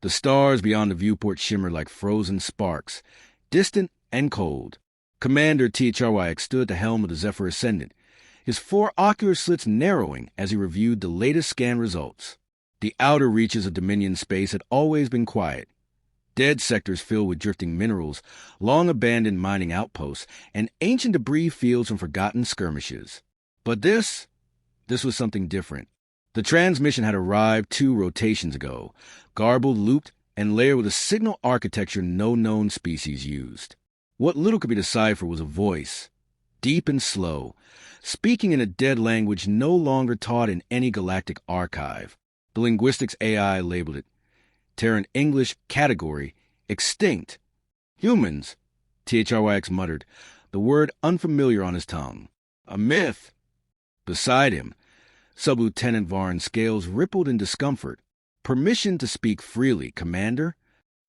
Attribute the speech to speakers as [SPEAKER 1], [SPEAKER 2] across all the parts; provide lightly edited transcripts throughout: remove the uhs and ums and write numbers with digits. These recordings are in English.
[SPEAKER 1] The stars beyond the viewport shimmered like frozen sparks, distant and cold. Commander THRYX stood at the helm of the Zephyr Ascendant, his four ocular slits narrowing as he reviewed the latest scan results. The outer reaches of Dominion space had always been quiet. Dead sectors filled with drifting minerals, long-abandoned mining outposts, and ancient debris fields from forgotten skirmishes. But this was something different. The transmission had arrived 2 rotations ago, garbled, looped, and layered with a signal architecture no known species used. What little could be deciphered was a voice, deep and slow, speaking in a dead language no longer taught in any galactic archive. The linguistics AI labeled it Terran English category extinct. Humans, THRYX muttered, the word unfamiliar on his tongue. A myth. Beside him, Sub-Lieutenant Varn's scales rippled in discomfort. Permission to speak freely, Commander?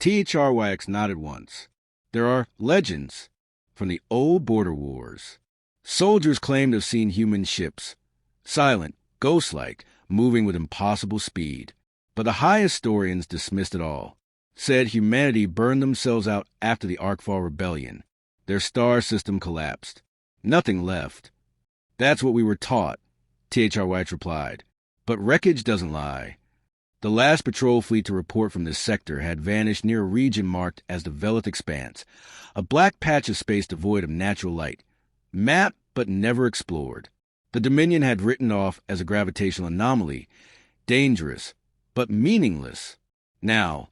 [SPEAKER 1] THRYX nodded once. There are legends from the old border wars. Soldiers claimed to have seen human ships, silent, ghost-like, moving with impossible speed. But the high historians dismissed it all, said humanity burned themselves out after the Arkfall Rebellion. Their star system collapsed. Nothing left. That's what we were taught, THRYX replied. But wreckage doesn't lie. The last patrol fleet to report from this sector had vanished near a region marked as the Velith Expanse, a black patch of space devoid of natural light, mapped but never explored. The Dominion had written off as a gravitational anomaly, dangerous, but meaningless. Now,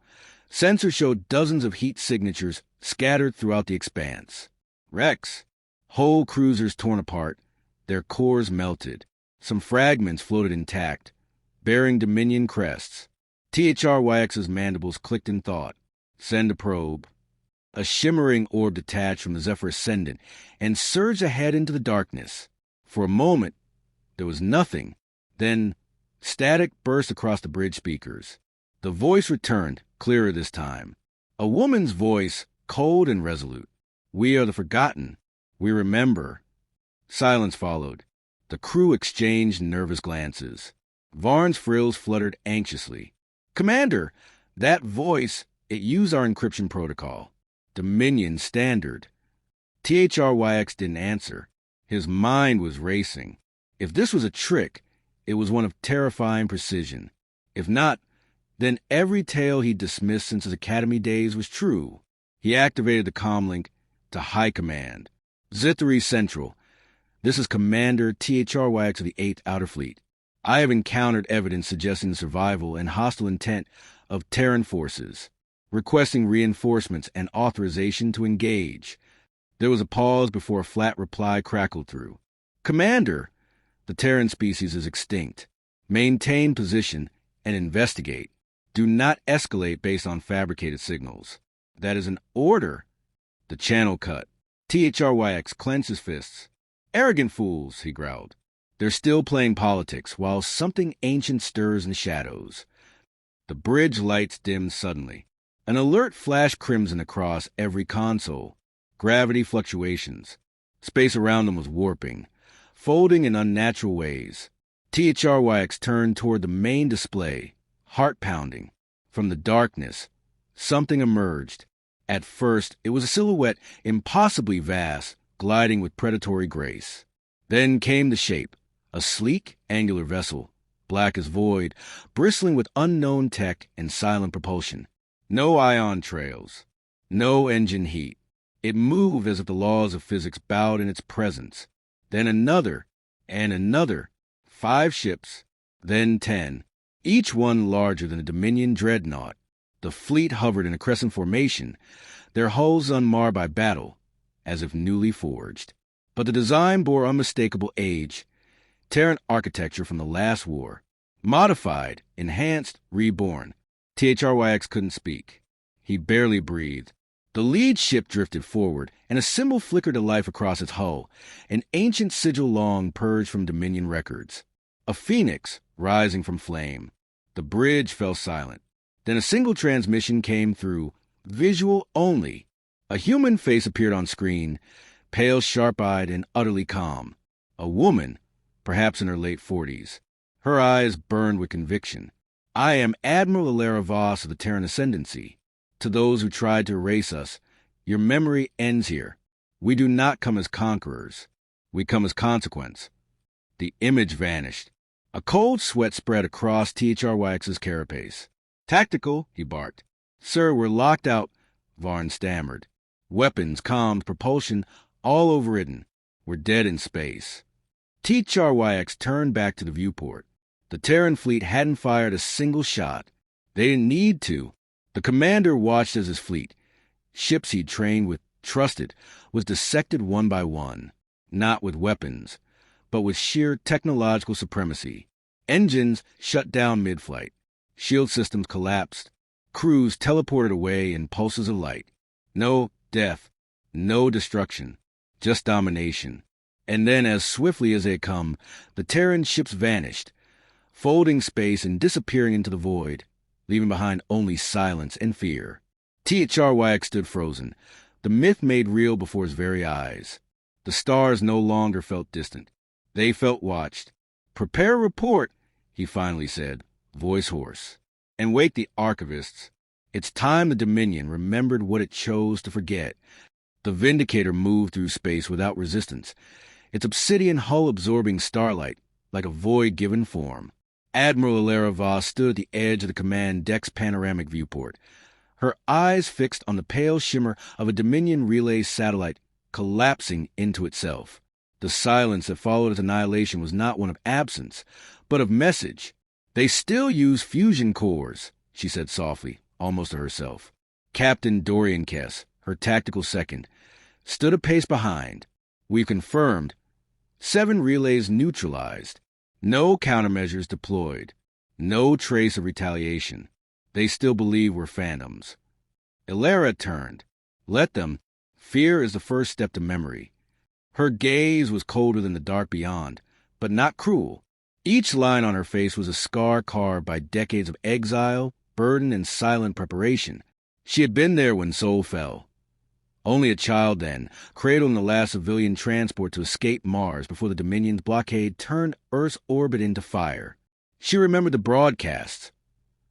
[SPEAKER 1] sensors showed dozens of heat signatures scattered throughout the expanse. Wrecks, whole cruisers torn apart, their cores melted. Some fragments floated intact, bearing Dominion crests. THRYX's mandibles clicked in thought. Send a probe. A shimmering orb detached from the Zephyr Ascendant and surged ahead into the darkness. For a moment, there was nothing. Then, static burst across the bridge speakers. The voice returned, clearer this time. A woman's voice, cold and resolute. We are the forgotten. We remember. Silence followed. The crew exchanged nervous glances. Varn's frills fluttered anxiously. Commander, that voice, it used our encryption protocol. Dominion standard. THRYX didn't answer. His mind was racing. If this was a trick, it was one of terrifying precision. If not, then every tale he'd dismissed since his academy days was true. He activated the comlink to High Command. Zithri Central. This is Commander THRYX of the 8th Outer Fleet. I have encountered evidence suggesting the survival and hostile intent of Terran forces, requesting reinforcements and authorization to engage. There was a pause before a flat reply crackled through. Commander, the Terran species is extinct. Maintain position and investigate. Do not escalate based on fabricated signals. That is an order. The channel cut. THRYX clenched his fists. Arrogant fools, he growled. They're still playing politics, while something ancient stirs in the shadows. The bridge lights dimmed suddenly. An alert flashed crimson across every console. Gravity fluctuations. Space around them was warping, folding in unnatural ways. THRYX turned toward the main display, heart pounding. From the darkness, something emerged. At first, it was a silhouette impossibly vast, gliding with predatory grace. Then came the shape, a sleek, angular vessel, black as void, bristling with unknown tech and silent propulsion. No ion trails, no engine heat. It moved as if the laws of physics bowed in its presence. Then another, and another. 5 ships, then 10, each one larger than a Dominion dreadnought. The fleet hovered in a crescent formation, their hulls unmarred by battle, as if newly forged. But the design bore unmistakable age, Terran architecture from the last war. Modified, enhanced, reborn. THRYX couldn't speak. He barely breathed. The lead ship drifted forward, and a symbol flickered to life across its hull, an ancient sigil long purged from Dominion records. A phoenix rising from flame. The bridge fell silent. Then a single transmission came through, visual only. A human face appeared on screen, pale, sharp-eyed, and utterly calm. A woman, perhaps in her late 40s. Her eyes burned with conviction. I am Admiral Alara Voss of the Terran Ascendancy. To those who tried to erase us, your memory ends here. We do not come as conquerors. We come as consequence. The image vanished. A cold sweat spread across THRYX's carapace. Tactical, he barked. Sir, we're locked out, Varn stammered. Weapons, comms, propulsion, all overridden. We're dead in space. THRYX turned back to the viewport. The Terran fleet hadn't fired a single shot. They didn't need to. The commander watched as his fleet, ships he'd trained with, trusted, was dissected one by one, not with weapons, but with sheer technological supremacy. Engines shut down mid-flight. Shield systems collapsed. Crews teleported away in pulses of light. No death, no destruction, just domination. And then, as swiftly as they had come, the Terran ships vanished, folding space and disappearing into the void, leaving behind only silence and fear. THRYX stood frozen, the myth made real before his very eyes. The stars no longer felt distant. They felt watched. "Prepare a report," he finally said, voice hoarse. "And wake the archivists. It's time the Dominion remembered what it chose to forget." The Vindicator moved through space without resistance, its obsidian hull absorbing starlight like a void given form. Admiral Alara Voss stood at the edge of the command deck's panoramic viewport, her eyes fixed on the pale shimmer of a Dominion relay satellite collapsing into itself. The silence that followed its annihilation was not one of absence, but of message. "They still use fusion cores," she said softly, almost to herself. Captain Dorian Kess, her tactical second, stood a pace behind. "We've confirmed. 7 relays neutralized. No countermeasures deployed. No trace of retaliation. They still believe we're phantoms." Alara turned. "Let them. Fear is the first step to memory." Her gaze was colder than the dark beyond, but not cruel. Each line on her face was a scar carved by decades of exile, burden, and silent preparation. She had been there when Sol fell. Only a child then, cradled in the last civilian transport to escape Mars before the Dominion's blockade turned Earth's orbit into fire. She remembered the broadcasts.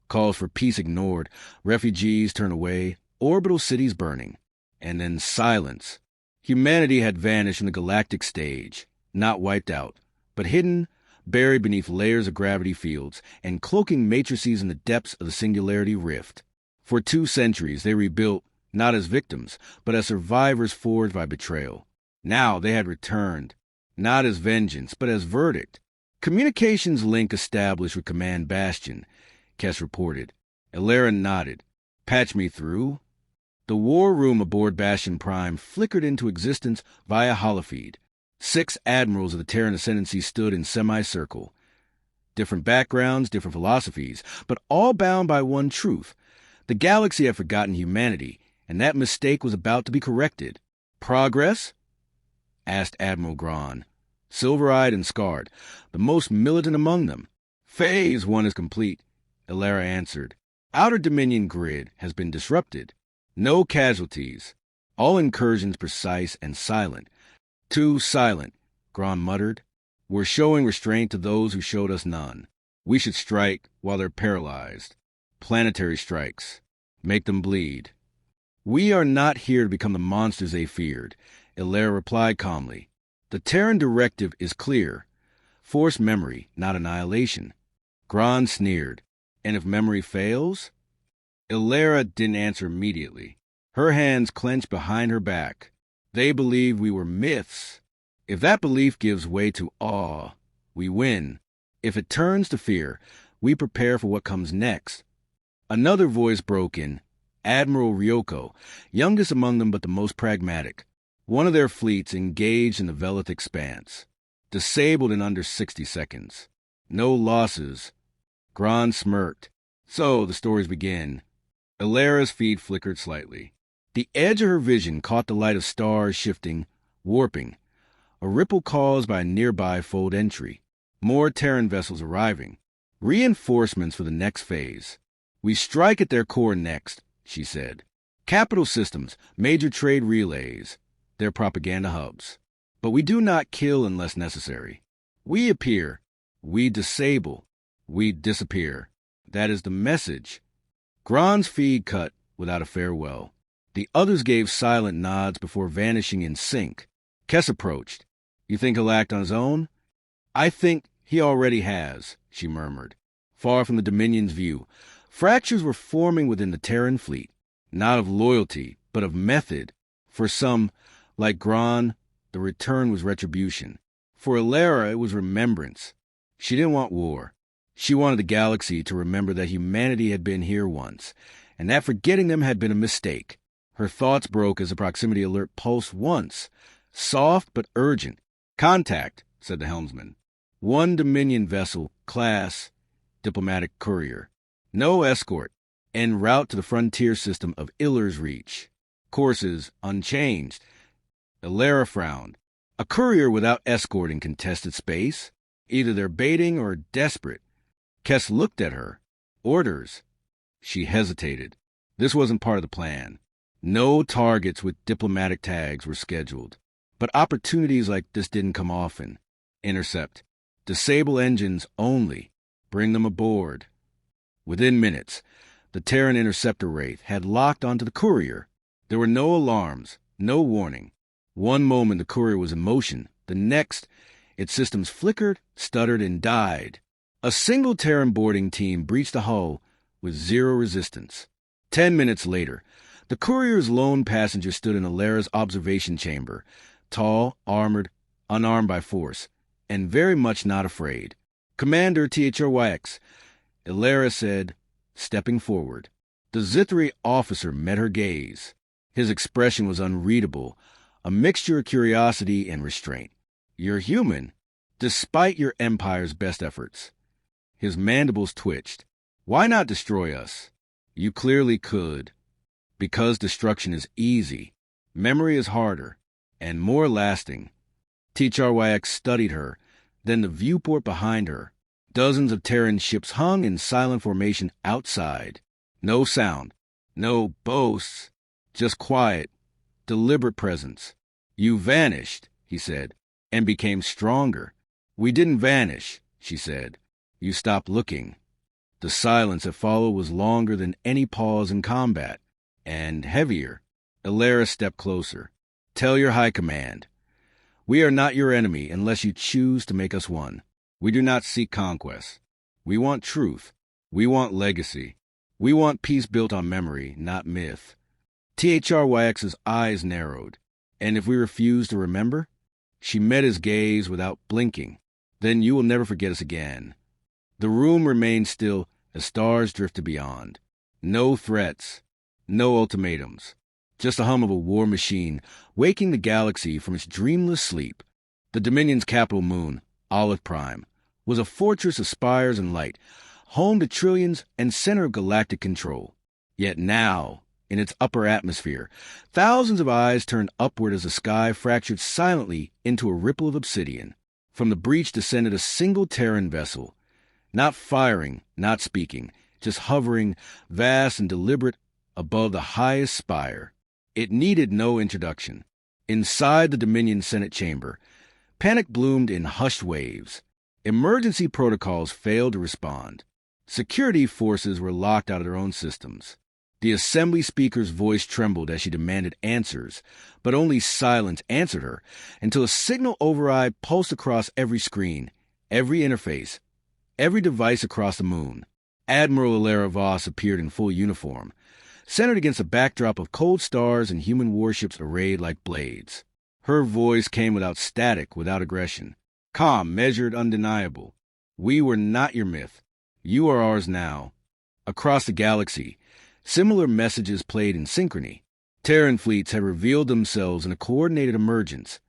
[SPEAKER 1] Calls for peace ignored, refugees turned away, orbital cities burning. And then silence. Humanity had vanished from the galactic stage, not wiped out, but hidden, buried beneath layers of gravity fields and cloaking matrices in the depths of the singularity rift. For 2 centuries they rebuilt, not as victims, but as survivors forged by betrayal. Now they had returned, not as vengeance, but as verdict. "Communications link established with Command Bastion," Kess reported. Alara nodded. "Patch me through." The war room aboard Bastion Prime flickered into existence via holofeed. 6 admirals of the Terran Ascendancy stood in semicircle. Different backgrounds, different philosophies, but all bound by one truth. The galaxy had forgotten humanity, and that mistake was about to be corrected. "Progress?" asked Admiral Gron, silver-eyed and scarred, the most militant among them. "Phase 1 is complete," Alara answered. "Outer Dominion grid has been disrupted. No casualties. All incursions precise and silent." "Too silent," Gron muttered. "We're showing restraint to those who showed us none. We should strike while they're paralyzed. Planetary strikes. Make them bleed." "We are not here to become the monsters they feared," Alara replied calmly. "The Terran directive is clear. Force memory, not annihilation." Gron sneered. "And if memory fails?" Alara didn't answer immediately. Her hands clenched behind her back. "They believe we were myths. If that belief gives way to awe, we win. If it turns to fear, we prepare for what comes next." Another voice broke in. Admiral Ryoko, youngest among them but the most pragmatic. One of their fleets engaged in the Velith expanse. Disabled in under 60 seconds. No losses. Gron smirked. "So the stories begin." Alara's feet flickered slightly. The edge of her vision caught the light of stars shifting, warping. A ripple caused by a nearby fold entry. More Terran vessels arriving. Reinforcements for the next phase. "We strike at their core next," she said. "Capital systems, major trade relays, their propaganda hubs. But we do not kill unless necessary. We appear. We disable. We disappear. That is the message. Gron's feed cut without a farewell. The others gave silent nods before vanishing in sync. Kess approached. You think he'll act on his own? I think he already has, she murmured. Far from the Dominion's view, fractures were forming within the Terran fleet, not of loyalty, but of method. For some, like Gron, the return was retribution. For Alara, it was remembrance. She didn't want war. She wanted the galaxy to remember that humanity had been here once, and that forgetting them had been a mistake. Her thoughts broke as the proximity alert pulsed once, soft but urgent. Contact, said the helmsman. One Dominion vessel, class, diplomatic courier. No escort, en route to the frontier system of Iller's Reach. Courses unchanged. Alara frowned. A courier without escort in contested space? Either they're baiting or desperate. Kess looked at her. Orders. She hesitated. This wasn't part of the plan. No targets with diplomatic tags were scheduled. But opportunities like this didn't come often. Intercept. Disable engines only. Bring them aboard. Within minutes, the Terran interceptor wraith had locked onto the courier. There were no alarms, no warning. One moment the courier was in motion. The next, its systems flickered, stuttered, and died. A single Terran boarding team breached the hull with zero resistance. 10 minutes later, the courier's lone passenger stood in Alara's observation chamber, tall, armored, unarmed by force, and very much not afraid. Commander HFY, Alara said, stepping forward. The Zithri officer met her gaze. His expression was unreadable, a mixture of curiosity and restraint. You're human, despite your empire's best efforts. His mandibles twitched. Why not destroy us? You clearly could. Because destruction is easy. Memory is harder, and more lasting. HFY studied her, then the viewport behind her. Dozens of Terran ships hung in silent formation outside. No sound, no boasts, just quiet, deliberate presence. You vanished, he said, and became stronger. We didn't vanish, she said. You stopped looking. The silence that followed was longer than any pause in combat, and heavier. Alara stepped closer. Tell your high command. We are not your enemy unless you choose to make us one. We do not seek conquest. We want truth. We want legacy. We want peace built on memory, not myth. HFY's eyes narrowed. And if we refuse to remember? She met his gaze without blinking. Then you will never forget us again. The room remained still as stars drifted beyond. No threats. No ultimatums. Just the hum of a war machine waking the galaxy from its dreamless sleep. The Dominion's capital moon, Olive Prime, was a fortress of spires and light, home to trillions and center of galactic control. Yet now, in its upper atmosphere, thousands of eyes turned upward as the sky fractured silently into a ripple of obsidian. From the breach descended a single Terran vessel, not firing, not speaking, just hovering, vast and deliberate, above the highest spire. It needed no introduction. Inside the Dominion Senate chamber, panic bloomed in hushed waves. Emergency protocols failed to respond. Security forces were locked out of their own systems. The assembly speaker's voice trembled as she demanded answers, but only silence answered her until a signal override pulsed across every screen, every interface, every device across the moon. Admiral Alara Voss appeared in full uniform, centered against a backdrop of cold stars and human warships arrayed like blades. Her voice came without static, without aggression. Calm, measured, undeniable. We were not your myth. You are ours now. Across the galaxy, similar messages played in synchrony. Terran fleets had revealed themselves in a coordinated emergence.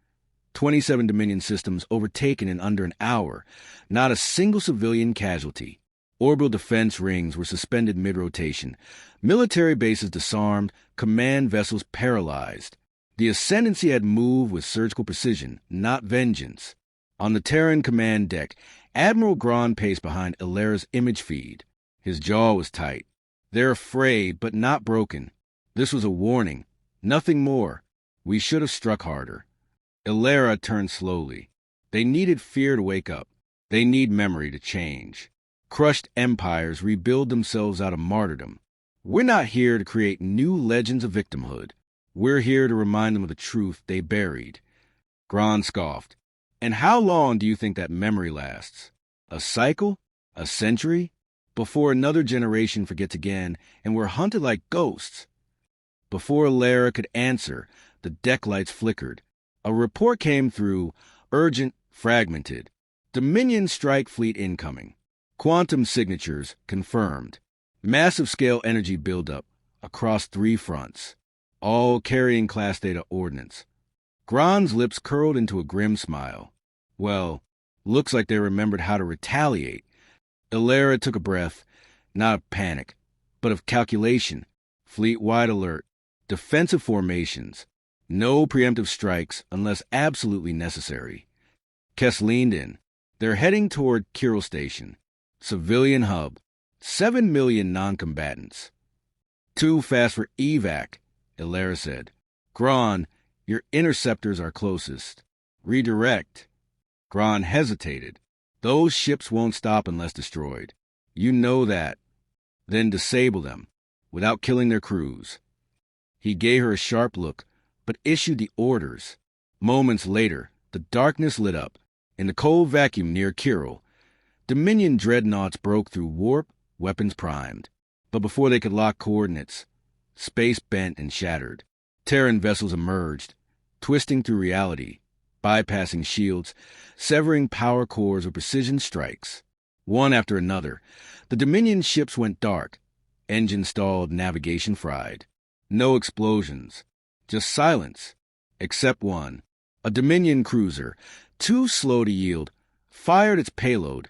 [SPEAKER 1] 27 Dominion systems overtaken in under an hour. Not a single civilian casualty. Orbital defense rings were suspended mid-rotation. Military bases disarmed. Command vessels paralyzed. The Ascendancy had moved with surgical precision, not vengeance. On the Terran command deck, Admiral Gron paced behind Alara's image feed. His jaw was tight. They're afraid, but not broken. This was a warning. Nothing more. We should have struck harder. Alara turned slowly. They needed fear to wake up. They need memory to change. Crushed empires rebuild themselves out of martyrdom. We're not here to create new legends of victimhood. We're here to remind them of the truth they buried. Gron scoffed. And how long do you think that memory lasts? A cycle? A century? Before another generation forgets again, and we're hunted like ghosts. Before Lara could answer, the deck lights flickered. A report came through, urgent, fragmented. Dominion strike fleet incoming. Quantum signatures confirmed. Massive-scale energy buildup across 3 fronts, all carrying Class Theta ordnance. Gron's lips curled into a grim smile. Well, looks like they remembered how to retaliate. Ilara took a breath, not of panic, but of calculation. Fleet-wide alert. Defensive formations. No preemptive strikes unless absolutely necessary. Kess leaned in. They're heading toward Kirill Station. Civilian hub. 7 million non-combatants. Too fast for evac, Ilara said. Gron, your interceptors are closest. Redirect. Gron hesitated. Those ships won't stop unless destroyed. You know that. Then disable them, without killing their crews. He gave her a sharp look, but issued the orders. Moments later, the darkness lit up. In the cold vacuum near Kirill, Dominion dreadnoughts broke through warp, weapons primed. But before they could lock coordinates, space bent and shattered. Terran vessels emerged, twisting through reality, bypassing shields, severing power cores with precision strikes. One after another, the Dominion ships went dark. Engine stalled, navigation fried. No explosions, just silence, except one. A Dominion cruiser, too slow to yield, fired its payload,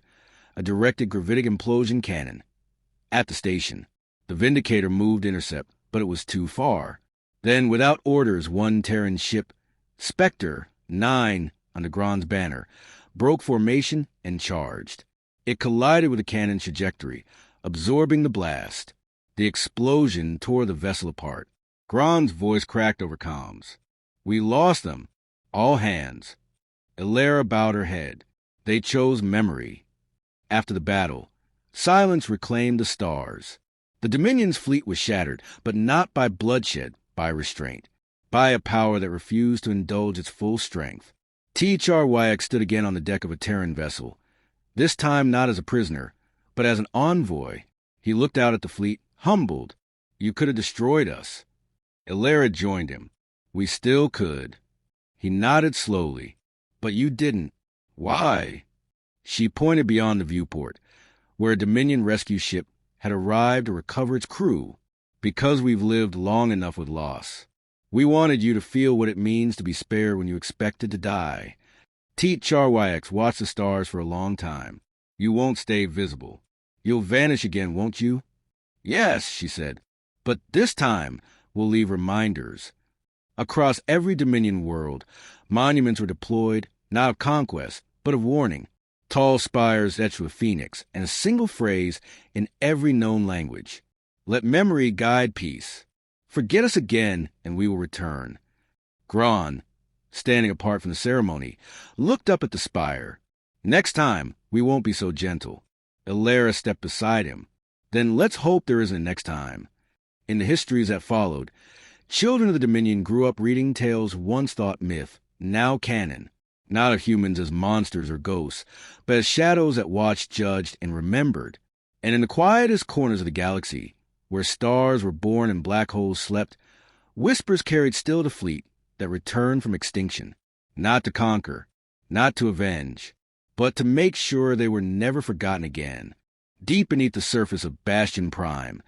[SPEAKER 1] a directed gravitic implosion cannon. At the station, the Vindicator moved to intercept, but it was too far. Then, without orders, one Terran ship, Spectre 9 under Gron's banner, broke formation and charged. It collided with the cannon's trajectory, absorbing the blast. The explosion tore the vessel apart. Gron's voice cracked over comms. We lost them. All hands. Ilara bowed her head. They chose memory. After the battle, silence reclaimed the stars. The Dominion's fleet was shattered, but not by bloodshed, by restraint, by a power that refused to indulge its full strength. HFY stood again on the deck of a Terran vessel, this time not as a prisoner, but as an envoy. He looked out at the fleet, humbled. You could have destroyed us. Ilara joined him. We still could. He nodded slowly. But you didn't. Why? She pointed beyond the viewport, where a Dominion rescue ship had arrived to recover its crew. Because we've lived long enough with loss. We wanted you to feel what it means to be spared when you expected to die. HFY watched the stars for a long time. You won't stay visible. You'll vanish again, won't you? Yes, she said. But this time, we'll leave reminders. Across every Dominion world, monuments were deployed, not of conquest, but of warning. Tall spires etched with phoenix, and a single phrase in every known language. Let memory guide peace. Forget us again, and we will return. Gron, standing apart from the ceremony, looked up at the spire. Next time, we won't be so gentle. Ilara stepped beside him. Then let's hope there isn't a next time. In the histories that followed, children of the Dominion grew up reading tales once thought myth, now canon. Not of humans as monsters or ghosts, but as shadows that watched, judged, and remembered. And in the quietest corners of the galaxy, where stars were born and black holes slept, whispers carried still the fleet that returned from extinction, not to conquer, not to avenge, but to make sure they were never forgotten again. Deep beneath the surface of Bastion Prime,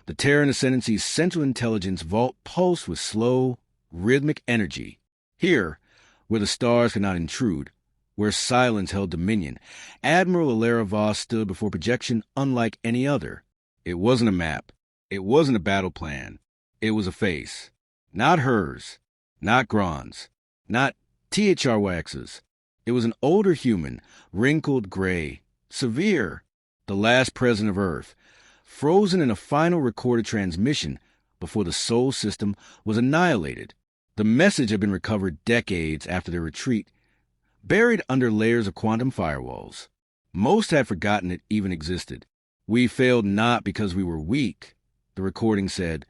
[SPEAKER 1] the Terran Ascendancy's central intelligence vault pulsed with slow, rhythmic energy. Here, where the stars could not intrude, where silence held dominion, Admiral Ilara Voss stood before projection unlike any other. It wasn't a map. It wasn't a battle plan. It was a face. Not hers. Not Gron's. Not HFY's. It was an older human, wrinkled gray, severe, the last president of Earth, frozen in a final recorded transmission before the Sol system was annihilated. The message had been recovered decades after their retreat, buried under layers of quantum firewalls. Most had forgotten it even existed. We failed not because we were weak, the recording said,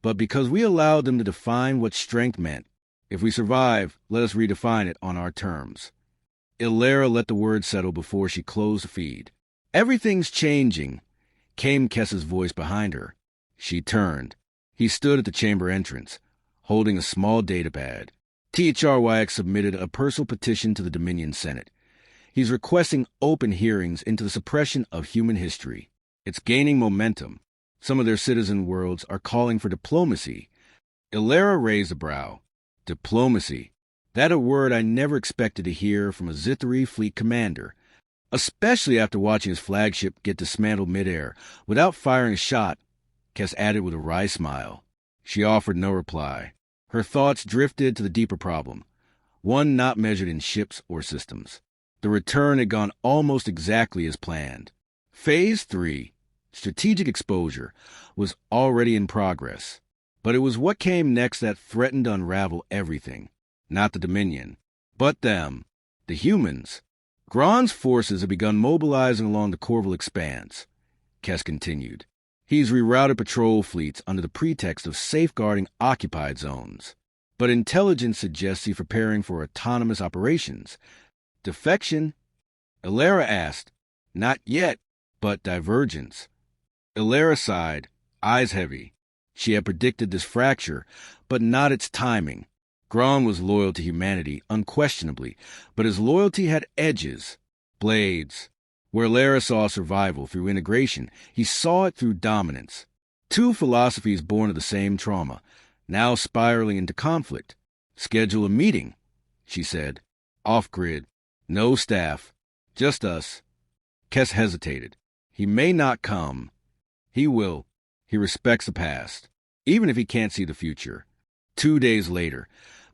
[SPEAKER 1] but because we allowed them to define what strength meant. If we survive, let us redefine it on our terms. Ilera let the words settle before she closed the feed. Everything's changing, came Kessa's voice behind her. She turned. He stood at the chamber entrance, holding a small datapad. THRYX submitted a personal petition to the Dominion Senate. He's requesting open hearings into the suppression of human history. It's gaining momentum. Some of their citizen worlds are calling for diplomacy. Ilera raised a brow. Diplomacy. That a word I never expected to hear from a Zithari fleet commander, especially after watching his flagship get dismantled midair without firing a shot, Kess added with a wry smile. She offered no reply. Her thoughts drifted to the deeper problem, one not measured in ships or systems. The return had gone almost exactly as planned. Phase 3, strategic exposure, was already in progress. But it was what came next that threatened to unravel everything. Not the Dominion, but them, the humans. Gron's forces had begun mobilizing along the Corval Expanse, Kess continued. He's rerouted patrol fleets under the pretext of safeguarding occupied zones. But intelligence suggests he's preparing for autonomous operations. Defection? Ilera asked. Not yet, but divergence. Ilera sighed, eyes heavy. She had predicted this fracture, but not its timing. Gron was loyal to humanity, unquestionably, but his loyalty had edges, blades. Where Lara saw survival through integration, he saw it through dominance. Two philosophies born of the same trauma, now spiraling into conflict. Schedule a meeting, she said. Off-grid. No staff. Just us. Kess hesitated. He may not come. He will. He respects the past, even if he can't see the future. 2 days later,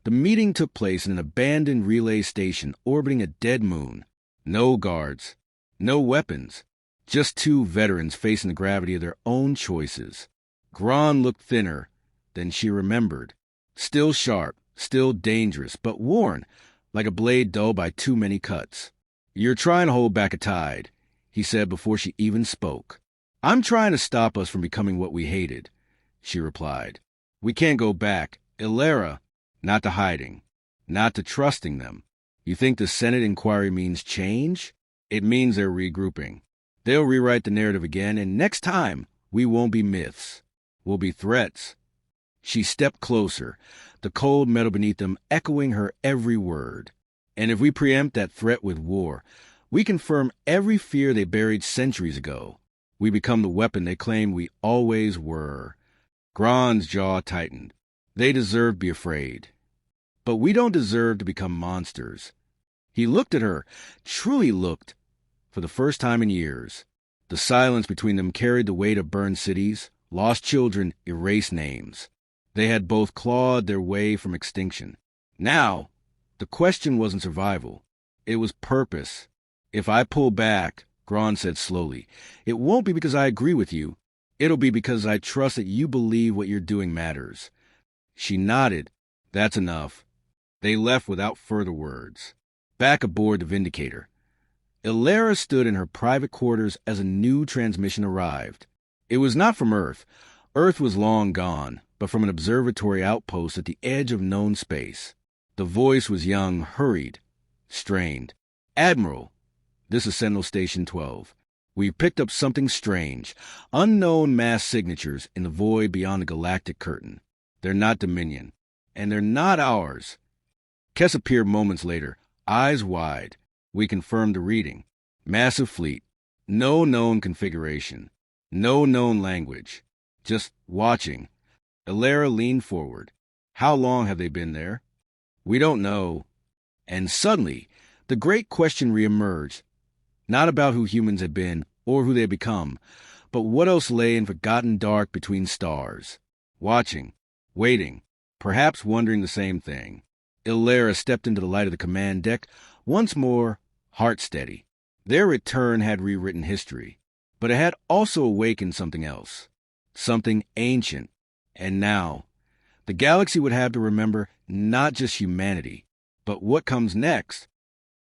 [SPEAKER 1] the meeting took place in an abandoned relay station orbiting a dead moon. No guards. No weapons. Just two veterans facing the gravity of their own choices. Gron looked thinner than she remembered. Still sharp, still dangerous, but worn, like a blade dulled by too many cuts. You're trying to hold back a tide, he said before she even spoke. I'm trying to stop us from becoming what we hated, she replied. We can't go back. Ilera, not to hiding, not to trusting them. You think the Senate inquiry means change? It means they're regrouping. They'll rewrite the narrative again, and next time, we won't be myths. We'll be threats. She stepped closer, the cold metal beneath them echoing her every word. And if we preempt that threat with war, we confirm every fear they buried centuries ago. We become the weapon they claimed we always were. Gron's jaw tightened. They deserve to be afraid. But we don't deserve to become monsters. He looked at her, truly looked, for the first time in years. The silence between them carried the weight of burned cities, lost children, erased names. They had both clawed their way from extinction. Now, the question wasn't survival. It was purpose. If I pull back, Gron said slowly, it won't be because I agree with you. It'll be because I trust that you believe what you're doing matters. She nodded. That's enough. They left without further words. Back aboard the Vindicator, Ilera stood in her private quarters as a new transmission arrived. It was not from Earth. Earth was long gone, but from an observatory outpost at the edge of known space. The voice was young, hurried, strained. Admiral, this is Sentinel Station 12. We picked up something strange, unknown mass signatures in the void beyond the galactic curtain. They're not Dominion, and they're not ours. Kess appeared moments later, eyes wide. We confirmed the reading. Massive fleet. No known configuration. No known language. Just watching. Ilera leaned forward. How long have they been there? We don't know. And suddenly, the great question reemerged. Not about who humans had been or who they had become, but what else lay in forgotten dark between stars. Watching. Waiting. Perhaps wondering the same thing. Ilera stepped into the light of the command deck, once more, heart steady. Their return had rewritten history, but it had also awakened something else, something ancient. And now, the galaxy would have to remember not just humanity, but what comes next.